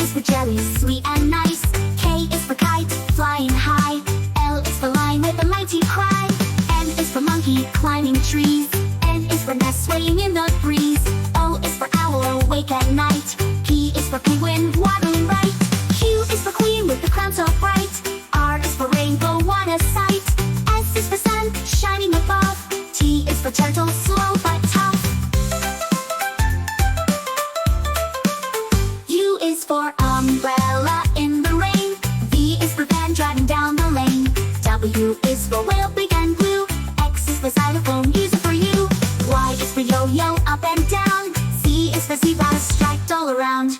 is for jelly, sweet and nice. K is for kite, flying high. L is for lion with a mighty cry. N is for monkey, climbing trees. N is for nest, swaying in the breeze. O is for owl, awake at night. P is for penguin, waddling right. Q is for queen with the crown so bright. R is for rainbow, what a sight. S is for sun, shining above. T is for turtle, slow but tough. U is for umbrella in the rain. V is for van, driving down the lane. W is for whale, big and blue. X is for xylophone, use it for you. Y is for yo-yo, up and down. Z is for zebra, striped all around.